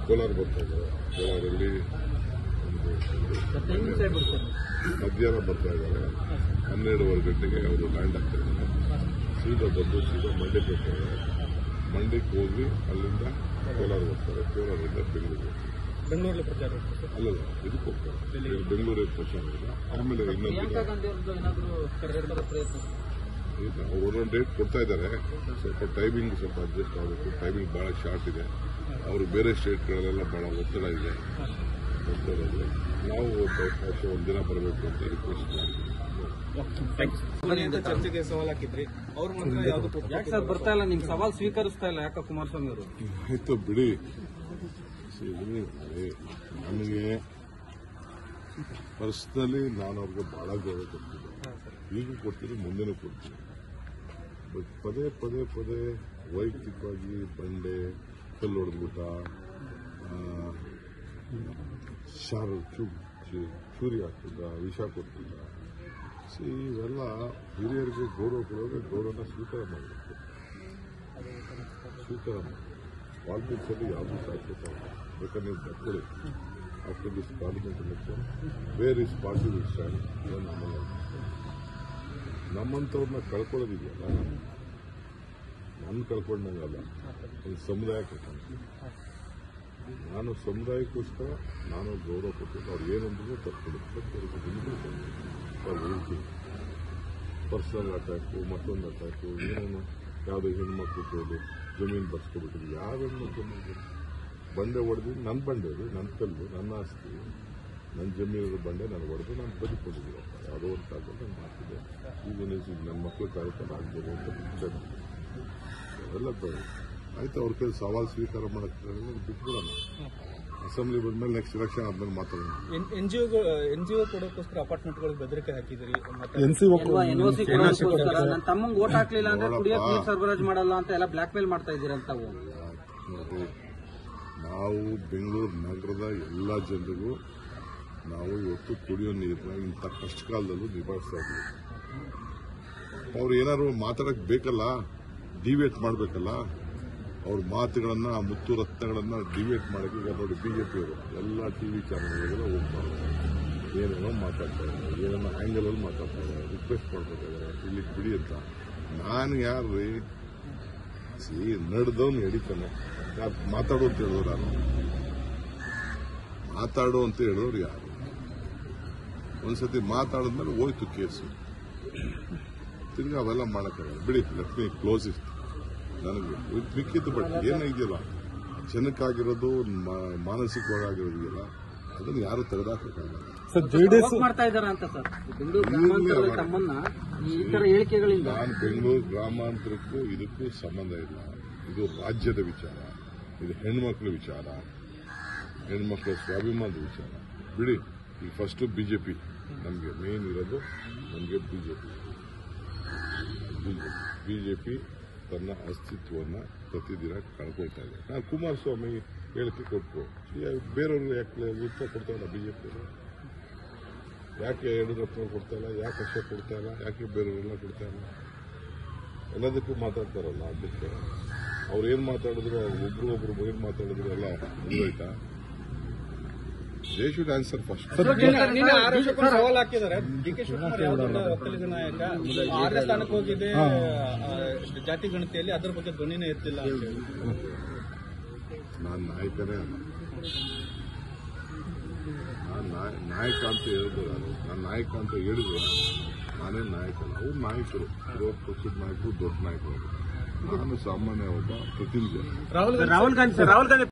ಕೋಲಾರ ಬರ್ತಾ ಇದ್ದಾರೆ. ಕೋಲಾರಲ್ಲಿ ಮಧ್ಯಾಹ್ನ ಬರ್ತಾ ಇದ್ದಾರೆ. 12:15 ಗಂಟೆಗೆ ಅವರು ಲ್ಯಾಂಡ್ ಆಗ್ತಾ ಇದ್ದಾರೆ. ಸೀದಾ ಬಂದು ಸೀದಾ ಮಂಡ್ಯಕ್ಕೆ ಹೋಗ್ತಾರೆ. ಮಂಡ್ಯಕ್ಕೆ ಹೋಗಿ ಅಲ್ಲಿಂದ ಕೋಲಾರ ಬರ್ತಾರೆ. ಕೋಲಾರದಿಂದ ಬೆಂಗಳೂರಲ್ಲಿ ಪ್ರಚಾರ ಅಲ್ಲಲ್ಲ ಇದಕ್ಕೆ ಹೋಗ್ತಾರೆ. ಬೆಂಗಳೂರಿಗೆ ಪ್ರಚಾರ ಇಲ್ಲ. ಆಮೇಲೆ ಇನ್ನೊಂದು ಅವ್ರು ಒಂದೊಂದು ಡೇಟ್ ಕೊಡ್ತಾ ಇದ್ದಾರೆ. ಸ್ವಲ್ಪ ಟೈಮಿಂಗ್ ಸ್ವಲ್ಪ ಅಡ್ಜಸ್ಟ್ ಆಗಬೇಕು. ಟೈಮಿಂಗ್ ಬಹಳ ಶಾರ್ಟ್ ಇದೆ. ಅವರು ಬೇರೆ ಸ್ಟೇಟ್ಗಳಲ್ಲೆಲ್ಲ ಬಹಳ ಒತ್ತಡ ಇದೆ. ನಾವು ಒಂದಿನ ಬರಬೇಕು ಅಂತ ರಿಕ್ವೆಸ್ಟ್ ಮಾಡಿದ್ವಿ. ಚರ್ಚೆಗೆ ಸವಾಲ್ ಹಾಕಿದ್ರಿ. ಅವ್ರು ಯಾಕೆ ಸರ್ ಬರ್ತಾ ಇಲ್ಲ, ನಿಮ್ ಸವಾಲ್ ಸ್ವೀಕರಿಸ್ತಾ ಇಲ್ಲ ಯಾಕೆ ಕುಮಾರಸ್ವಾಮಿ ಅವರು? ಆಯ್ತು ಬಿಡಿ. ನನಗೆ ಪರ್ಸನಲಿ ನಾನು ಅವ್ರಿಗೆ ಬಹಳ ಗೌರವ ಕೊಡ್ತೀನಿ. ಈಗೂ ಕೊಡ್ತೀನಿ, ಮುಂದೆನೂ ಕೊಡ್ತೀನಿ. ಬಟ್ ಪದೇ ಪದೇ ಪದೇ ವೈಯಕ್ತಿಕವಾಗಿ ಬಂಡೆ, ಕಲ್ಲು ಹೊಡೆದ್ಬಿಟ್ಟ, ಚೂರಿ ಹಾಕ್ತಿದ್ದ, ವಿಷ ಕೊಡ್ತಿದ್ದ. ಇವೆಲ್ಲ ಹಿರಿಯರಿಗೆ ಗೌರವ ಕೊಡೋದ್ರೆ ಗೌರವನ ಸ್ವೀಕಾರ ಮಾಡಬೇಕು. ಸ್ವೀಕಾರ ಮಾಡಿ ಪಾಲಿಟಿಕ್ಸ್ ಅಲ್ಲಿ ಯಾವುದೂ ಶಾಶ್ವತ ಬೇಕಾದ್ರೆ ನೀವು ಬರ್ಕೊಳ್ಳಿ. After this parliament election where is party will stand. ನಮ್ಮಂಥವ್ರನ್ನ ಕಳ್ಕೊಳ್ಳೋದಿದೆಯಲ್ಲ, ನನ್ನ ಕಳ್ಕೊಂಡಂಗಲ್ಲ, ಒಂದು ಸಮುದಾಯ ಕಳ್ಕೊಂಡು. ನಾನು ಸಮುದಾಯಕ್ಕೋಸ್ಕರ ನಾನು ಗೌರವ ಕೊಟ್ಟಿದ್ದು. ಅವ್ರು ಏನಂದ್ರೂ ತಪ್ಪಿಡುತ್ತೆ. ಪರ್ಸನಲ್ ಅಟ್ಯಾಕು, ಮತ್ತೊಂದು ಅಟ್ಯಾಕು, ಏನೇನು ಯಾವುದೋ ಹೆಣ್ಮಕ್ಳು ಕೇಳಿ ಜಮೀನು ಬರ್ಸ್ಕೊಬಿಟ್ಟಿದ್ವಿ. ಯಾವ ಹೆಣ್ಮಕ್ಳು ಬಂಡೆ ಹೊಡೆದು ನನ್ನ ಬಂಡೆ ಅದು, ನನ್ನ ಕಲ್ಲು, ನನ್ನ ಆಸ್ತಿ, ನನ್ನ ಜಮೀನು ಬಂಡೆ ನಾನು ಹೊಡೆದು ನಾನು ಬದುಕೊಂಡಿದ್ದೀರಪ್ಪ. ಯಾವುದೋ ಒಂದು ಕಾಲದಲ್ಲಿ ನಾನು ಮಾಡ್ತಿದ್ದೆ. ಈಗ ನನ್ನ ಮಕ್ಕಳು ಕಾರ್ಯಕ್ರಮ ಆಗ್ಬೋದು ಅಂತ ಬಿಟ್ಟೆ. ಅವೆಲ್ಲ ಆಯ್ತು. ಅವ್ರ ಕೈ ಸವಾಲು ಸ್ವೀಕಾರ ಮಾಡೋಕ್ಕೆ ಬಿಟ್ಬಿಡೋಣ. ಅಸೆಂಬ್ಲಿ ಬಂದ್ಮೇಲೆ ನೆಕ್ಸ್ಟ್ ಎಲೆಕ್ಷನ್ ಆದ್ಮೇಲೆ ಮಾತಾಡೋಣ. ಎನ್ಜಿಒ ಕೊಡೋಕ್ಕೋಸ್ಕರ ಅಪಾರ್ಟ್ಮೆಂಟ್ಗಳಿಗೆ ಬೆದರಿಕೆ ಹಾಕಿದ್ರಿ. ನನ್ನ ತಮ್ಮಂಗೆ ಓಟ್ ಹಾಕ್ಲಿಲ್ಲ ಅಂದ್ರೆ ಕುಡಿಯೋಕೆ ನೀರು ಸರಬರಾಜು ಮಾಡಲ್ಲ ಅಂತ ಎಲ್ಲ ಬ್ಲಾಕ್ ಮೇಲ್ ಮಾಡ್ತಾ ಇದ್ದೀರಂತ. ನೋಡಿ, ನಾವು ಬೆಂಗಳೂರು ನಗರದ ಎಲ್ಲ ಜನರಿಗೂ ನಾವು ಇವತ್ತು ಕುಡಿಯೋ ನೀರನ್ನ ಇಂಥ ಕಷ್ಟ ಕಾಲದಲ್ಲೂ ನಿಭಾಯಿಸ್ತಾ ಇದ್ದೀವಿ. ಅವ್ರು ಏನಾದ್ರು ಮಾತಾಡಕ್ ಬೇಕಲ್ಲ, ಡಿವೇಟ್ ಮಾಡಬೇಕಲ್ಲ. ಅವ್ರ ಮಾತುಗಳನ್ನ, ಮುತ್ತು ರತ್ನಗಳನ್ನ ಡಿವೇಟ್ ಮಾಡಕ್ಕೆ ಈಗ ನೋಡಿ ಬಿಜೆಪಿಯವರು ಎಲ್ಲ ಟಿವಿ ಚಾನೆಲ್ಗಳಿಗೆಲ್ಲ ಹೋಗ್ತಾರೆ. ಏನೇನೋ ಮಾತಾಡ್ತಾ ಇದ್ದಾರೆ, ಏನೇನೋ ಆಂಗಲಲ್ಲಿ ಮಾತಾಡ್ತಾ ಇದ್ದಾರೆ, ರಿಕ್ವೆಸ್ಟ್ ಮಾಡ್ಬೇಕಾದ್ರೆ ಇಲ್ಲಿ ಬಿಡಿ ಅಂತ. ನಾನು ಯಾರ್ರೀ ನಡೆದವನು ಹಿಡಿತಾನೆ. ಮಾತಾಡು ಅಂತ ಹೇಳಿದ್ರು ನಾನು ಮಾತಾಡು ಅಂತ ಹೇಳಿದವ್ರು ಯಾರು? ಒಂದ್ಸತಿ ಮಾತಾಡಿದ್ಮೇಲೆ ಹೋಯ್ತು ಕೇಸು. ತಿರ್ಗಿ ಅವೆಲ್ಲ ಮಾಡಕ್ಕಾಗಲ್ಲ. ಬಿಡಿ, ಲೆಟ್ ಮೀ ಕ್ಲೋಸ್ ಇಟ್. ನನಗೆ ಮಿಕ್ಕಿದ್ದು ಬಟ್ ಏನಿದೆಯಲ್ಲ, ಜನಕ್ಕಾಗಿರೋದು, ಮಾನಸಿಕವಾಗಿರೋದಿಲ್ಲ, ಅದನ್ನು ಯಾರು ತೆಗೆದಾಕಕ್ಕಾಗಲ್ಲ. ಮಾಡ್ತಾ ಇದ್ದಾರೆ ಅಂತ ಸರ್ ಬೆಂಗಳೂರು ತಮ್ಮನ್ನ ಈ ತರ ಹೇಳಿಕೆಗಳಿಂದ. ನಾನು ಬೆಂಗಳೂರು ಗ್ರಾಮಾಂತರಕ್ಕೂ ಇದಕ್ಕೂ ಸಂಬಂಧ ಇಲ್ಲ. ಇದು ರಾಜ್ಯದ ವಿಚಾರ, ಇದು ಹೆಣ್ಮಕ್ಳ ವಿಚಾರ, ಹೆಣ್ಮಕ್ಳ ಸ್ವಾಭಿಮಾನದ ವಿಚಾರ. ಬಿಡಿ. ಈಗ ಫಸ್ಟ್ ಬಿಜೆಪಿ ನಮಗೆ ಮೇನ್ ಇರೋದು. ನಮಗೆ ಬಿಜೆಪಿ ತನ್ನ ಅಸ್ತಿತ್ವವನ್ನು ಪ್ರತಿದಿನ ಕಳ್ಕೊಳ್ತಾ ಇದೆ. ನಾನು ಕುಮಾರಸ್ವಾಮಿ ಹೇಳಿಕೆ ಕೊಟ್ಟು ಬೇರೆಯವರು ಯಾಕೆ ಉತ್ತರ ಕೊಡ್ತಾ ಇಲ್ಲ? ಬಿಜೆಪಿ ಯಾಕೆ ಯಡಿಯೂರಪ್ಪ ಕೊಡ್ತಾ ಇಲ್ಲ? ಯಾಕೆ ಅಶೋಕ್ ಕೊಡ್ತಾ ಇಲ್ಲ? ಯಾಕೆ ಬೇರೆಯವರೆಲ್ಲ ಕೊಡ್ತಾ ಇಲ್ಲ? ಎಲ್ಲದಕ್ಕೂ ಮಾತಾಡ್ತಾರಲ್ಲ ಅಧ್ಯಕ್ಷ. ಅವ್ರು ಏನ್ ಮಾತಾಡಿದ್ರು, ಒಬ್ರಿಗೊಬ್ರು ಏನ್ ಮಾತಾಡಿದ್ರು ಎಲ್ಲ ಮುಗಿದೋಯ್ತಾ? They should answer first. ಸವಾಲ್ ಹಾಕಿದ್ದಾರೆ. ಡಿ.ಕೆ. ಶಿವಕುಮಾರ್ ಯಾವ ದೊಡ್ಡ ಒಕ್ಕಲಿಗ ನಾಯಕ, 6ನೇ ಸ್ಥಾನಕ್ಕೆ ಹೋಗಿದೆ ಜಾತಿ ಗಣತಿಯಲ್ಲಿ, ಅದರ ಬಗ್ಗೆ ಧ್ವನಿನೇ ಎತ್ತಿಲ್ಲ. ನಾನು ನಾಯಕನೇ ಅಲ್ಲ. ನಾನು ನಾಯಕ ಅಂತ ಹೇಳಿದ್ರು. ನಾನು ನಾಯಕ ಅಂತ ಹೇಳಿದ್ರು. ನಾನೇ ನಾಯಕ ಅಲ್ಲ. ಅವ್ರು ನಾಯಕರು, ಪಕ್ಷದ ನಾಯಕರು, ದೊಡ್ಡ ನಾಯಕರು. ನಾನು ಸಾಮಾನ್ಯ ಒಬ್ಬ ಪ್ರತಿನಿಧಿ. ರಾಹುಲ್ ಗಾಂಧಿ